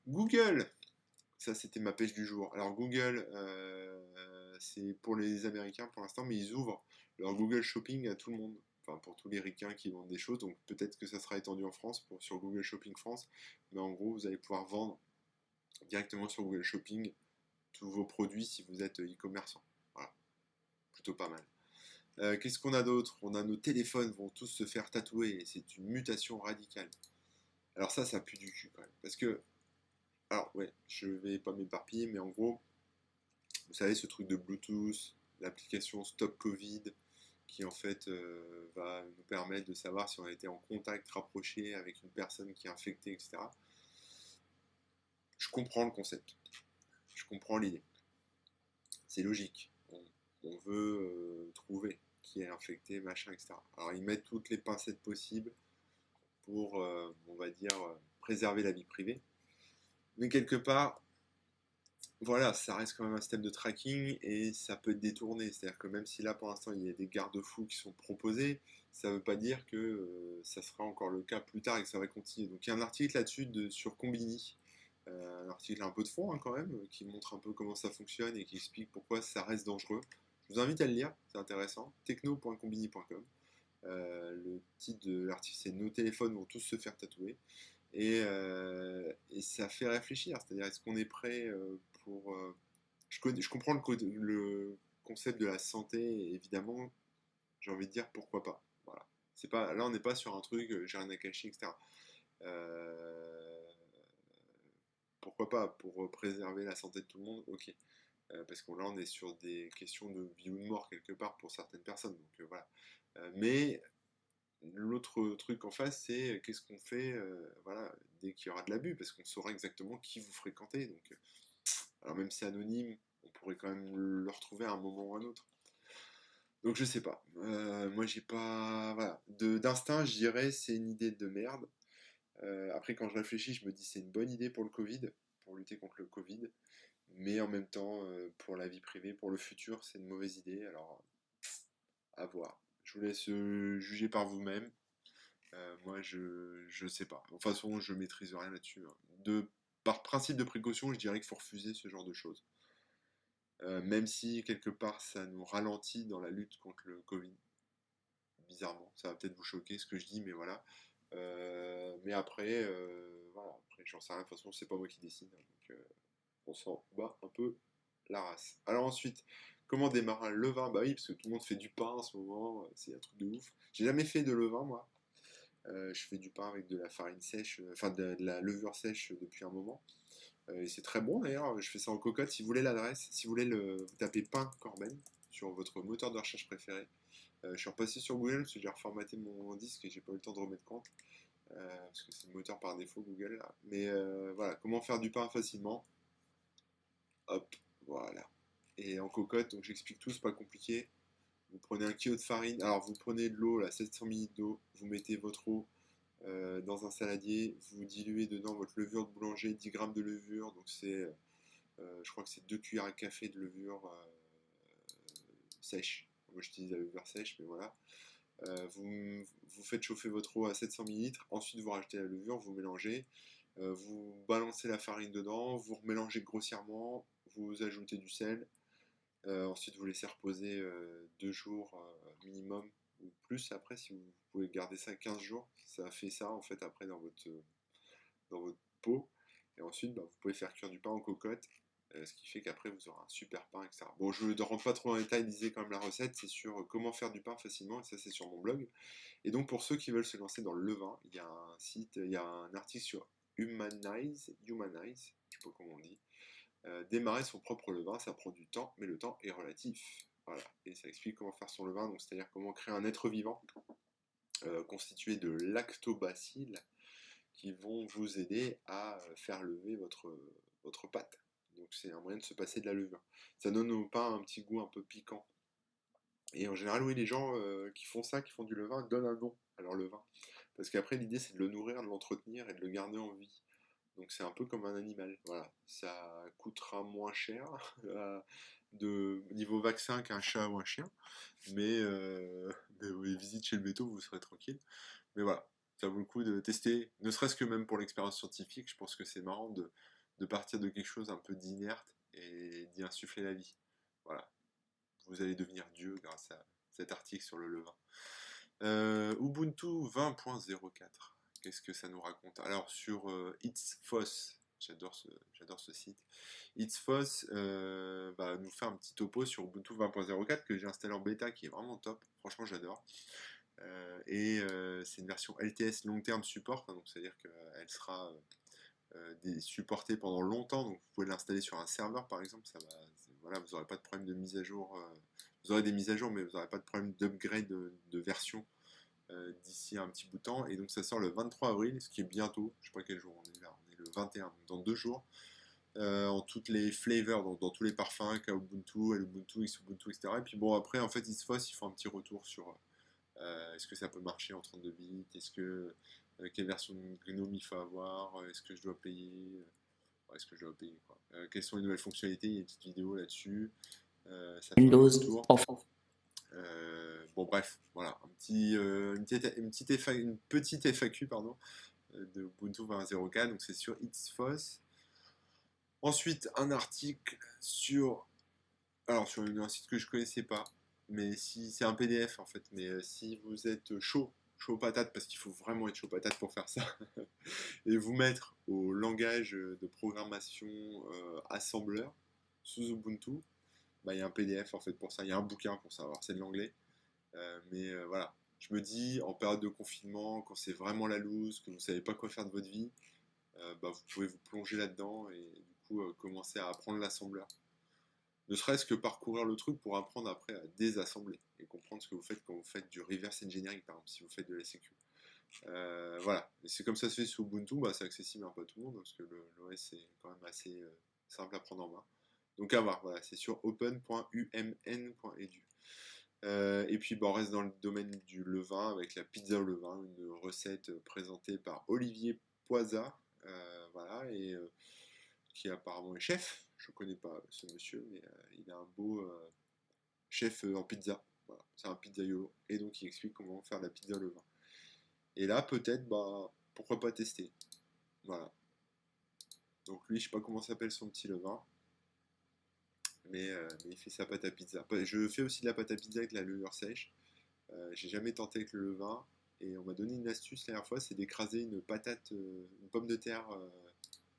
Google. Ça c'était ma pêche du jour. Alors Google, c'est pour les Américains pour l'instant, mais ils ouvrent leur Google Shopping à tout le monde, enfin pour tous les ricains qui vendent des choses, donc peut-être que ça sera étendu en France sur Google Shopping France, mais en gros vous allez pouvoir vendre directement sur Google Shopping tous vos produits si vous êtes e-commerçant. Voilà, plutôt pas mal. Qu'est-ce qu'on a d'autre? On a nos téléphones vont tous se faire tatouer, et c'est une mutation radicale. Alors ça pue du cul quand même, parce que, alors ouais, je vais pas m'éparpiller, mais en gros, vous savez ce truc de Bluetooth, l'application Stop Covid, qui en fait va nous permettre de savoir si on a été en contact rapproché avec une personne qui est infectée, etc. Je comprends le concept, je comprends l'idée. C'est logique. On veut trouver qui est infecté, machin, etc. Alors ils mettent toutes les pincettes possibles pour, on va dire, préserver la vie privée. Mais quelque part, voilà, ça reste quand même un système de tracking et ça peut être détourné. C'est-à-dire que même si là pour l'instant il y a des garde-fous qui sont proposés, ça ne veut pas dire que ça sera encore le cas plus tard et que ça va continuer. Donc il y a un article là-dessus sur Combini, un article un peu de fond hein, quand même, qui montre un peu comment ça fonctionne et qui explique pourquoi ça reste dangereux. Je vous invite à le lire, c'est intéressant. techno.combini.com. Le titre de l'article c'est Nos téléphones vont tous se faire tatouer. Et ça fait réfléchir, c'est-à-dire est-ce qu'on est prêt pour... je comprends le concept de la santé, évidemment, j'ai envie de dire pourquoi pas. Voilà. C'est pas, là on n'est pas sur un truc, j'ai rien à cacher, etc. Euh, Pourquoi pas, pour préserver la santé de tout le monde, ok. Parce que là on est sur des questions de vie ou de mort quelque part pour certaines personnes, donc voilà. Mais l'autre truc en face, c'est qu'est-ce qu'on fait voilà, dès qu'il y aura de l'abus, parce qu'on saura exactement qui vous fréquentez. Donc, alors même si c'est anonyme, on pourrait quand même le retrouver à un moment ou à un autre. Donc je sais pas. Moi j'ai pas. Voilà. D'instinct, je dirais c'est une idée de merde. Après quand je réfléchis, je me dis c'est une bonne idée pour le Covid, pour lutter contre le Covid. Mais en même temps, pour la vie privée, pour le futur, c'est une mauvaise idée. Alors à voir. Je vous laisse juger par vous-même. Moi, je sais pas. De toute façon, je maîtrise rien là-dessus, hein. Par principe de précaution, je dirais qu'il faut refuser ce genre de choses. Même si, quelque part, ça nous ralentit dans la lutte contre le Covid. Bizarrement, ça va peut-être vous choquer ce que je dis, mais voilà. Mais après, voilà, après, j'en sais rien. De toute façon, c'est pas moi qui décide, hein, donc on s'en bat un peu la race. Alors ensuite, comment démarrer un levain? Bah oui, parce que tout le monde fait du pain en ce moment, c'est un truc de ouf. J'ai jamais fait de levain, moi. Je fais du pain avec de la farine sèche, enfin de la levure sèche depuis un moment. Et c'est très bon d'ailleurs, je fais ça en cocotte. Si vous voulez l'adresse, si vous voulez vous tapez pain Corben sur votre moteur de recherche préféré. Je suis repassé sur Google parce que j'ai reformaté mon disque et j'ai pas eu le temps de remettre compte. Parce que c'est le moteur par défaut Google là. Mais voilà, comment faire du pain facilement. Hop, voilà. Et en cocotte, donc j'explique tout, c'est pas compliqué. Vous prenez un kilo de farine, alors vous prenez de l'eau, là, 700 ml d'eau, vous mettez votre eau dans un saladier, vous diluez dedans votre levure de boulanger, 10 grammes de levure, donc je crois que c'est 2 cuillères à café de levure sèche. Moi j'utilise la levure sèche, mais voilà. Vous faites chauffer votre eau à 700 ml, ensuite vous rajoutez la levure, vous mélangez, vous balancez la farine dedans, vous remélangez grossièrement, vous ajoutez du sel, ensuite vous laissez reposer 2 jours minimum ou plus après si vous pouvez garder ça 15 jours, ça fait ça en fait après dans votre pot. Et ensuite bah, vous pouvez faire cuire du pain en cocotte Ce qui fait qu'après vous aurez un super pain, etc. Bon, je ne rentre pas trop dans les détails, lisez quand même la recette, c'est sur comment faire du pain facilement, et ça c'est sur mon blog. Et donc pour ceux qui veulent se lancer dans le levain, il y a un site, il y a un article sur Humanize, je sais pas comment on dit. Démarrer son propre levain, ça prend du temps, mais le temps est relatif. Voilà, et ça explique comment faire son levain, donc c'est-à-dire comment créer un être vivant constitué de lactobacilles qui vont vous aider à faire lever votre pâte. Donc c'est un moyen de se passer de la levure. Ça donne au pain un petit goût un peu piquant. Et en général, oui, les gens qui font ça, qui font du levain, donnent un nom à leur levain. Parce qu'après, l'idée, c'est de le nourrir, de l'entretenir et de le garder en vie. Donc c'est un peu comme un animal. Voilà, ça coûtera moins cher de niveau vaccin qu'un chat ou un chien. Mais oui, visite chez le véto, vous serez tranquille. Mais voilà, ça vaut le coup de tester, ne serait-ce que même pour l'expérience scientifique. Je pense que c'est marrant de partir de quelque chose un peu d'inerte et d'y insuffler la vie. Voilà, vous allez devenir Dieu grâce à cet article sur le levain. Ubuntu 20.04. Qu'est-ce que ça nous raconte? Alors sur ItsFoss, j'adore ce site. ItsFoss nous fait un petit topo sur Ubuntu 20.04 que j'ai installé en bêta qui est vraiment top. Franchement, j'adore. C'est une version LTS long term support, hein, donc c'est-à-dire qu'elle sera supportée pendant longtemps. Donc vous pouvez l'installer sur un serveur par exemple. Voilà, vous n'aurez pas de problème de mise à jour. Vous aurez des mises à jour, mais vous n'aurez pas de problème d'upgrade de version d'ici un petit bout de temps. Et donc ça sort le 23 avril, ce qui est bientôt. Je ne sais pas quel jour on est là. On est le 21, donc dans 2 jours. En toutes les flavors, dans tous les parfums, Kubuntu, Ubuntu, Xubuntu, etc. Et puis bon, après, en fait, ISFOS, ils font un petit retour sur est-ce que ça peut marcher en 32 bits, quelle version de GNOME il faut avoir, est-ce que je dois payer, est-ce que je dois payer quoi. Quelles sont les nouvelles fonctionnalités, il y a une petite vidéo là-dessus, ça fait un Windows petit tour. Offense. Bon bref, voilà, une petite FAQ pardon, de Ubuntu 20.04, donc c'est sur ItsFoss. Ensuite, un article sur un site que je connaissais pas, mais si c'est un PDF en fait, mais si vous êtes chaud patate, parce qu'il faut vraiment être chaud patate pour faire ça, et vous mettre au langage de programmation assembleur sous Ubuntu, il y a un PDF en fait pour ça, il y a un bouquin pour savoir, c'est de l'anglais. Voilà, je me dis en période de confinement, quand c'est vraiment la loose, que vous savez pas quoi faire de votre vie, vous pouvez vous plonger là-dedans et du coup commencer à apprendre l'assembleur. Ne serait-ce que parcourir le truc pour apprendre après à désassembler et comprendre ce que vous faites quand vous faites du reverse engineering, par exemple, si vous faites de la sécu. Voilà, et c'est comme ça se fait sous Ubuntu, c'est accessible un peu à tout le monde parce que l'OS est quand même assez simple à prendre en main. Donc à voir, voilà, c'est sur open.umn.edu. Et puis on reste dans le domaine du levain avec la pizza au levain, une recette présentée par Olivier Poisa, voilà, et qui apparemment est chef. Je ne connais pas ce monsieur, mais il a un beau chef en pizza. Voilà, c'est un pizzaiolo. Et donc il explique comment faire la pizza au levain. Et là, peut-être, pourquoi pas tester. Voilà. Donc lui, je sais pas comment s'appelle son petit levain, mais il fait sa pâte à pizza. Je fais aussi de la pâte à pizza avec la levure sèche. J'ai jamais tenté avec le levain. Et on m'a donné une astuce la dernière fois, c'est d'écraser une pomme de terre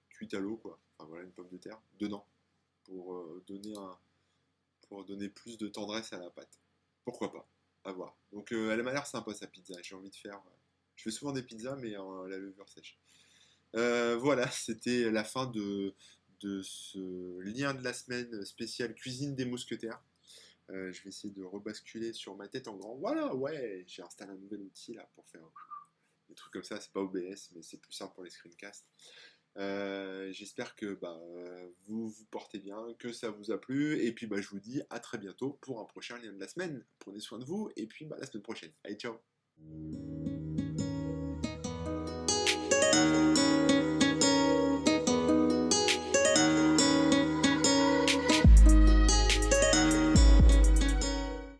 cuite à l'eau, quoi. Enfin voilà, une pomme de terre dedans pour donner plus de tendresse à la pâte. Pourquoi pas? À voir. Donc elle m'a l'air sympa sa pizza. J'ai envie de faire. Je fais souvent des pizzas, mais en la levure sèche. Voilà, c'était la fin de ce lien de la semaine spécial cuisine des mousquetaires. Je vais essayer de rebasculer sur ma tête en grand. Voilà, ouais, j'ai installé un nouvel outil là pour faire des trucs comme ça. C'est pas OBS, mais c'est plus simple pour les screencasts. J'espère que vous vous portez bien, que ça vous a plu, et puis je vous dis à très bientôt pour un prochain lien de la semaine. Prenez soin de vous, et puis la semaine prochaine. Allez, ciao!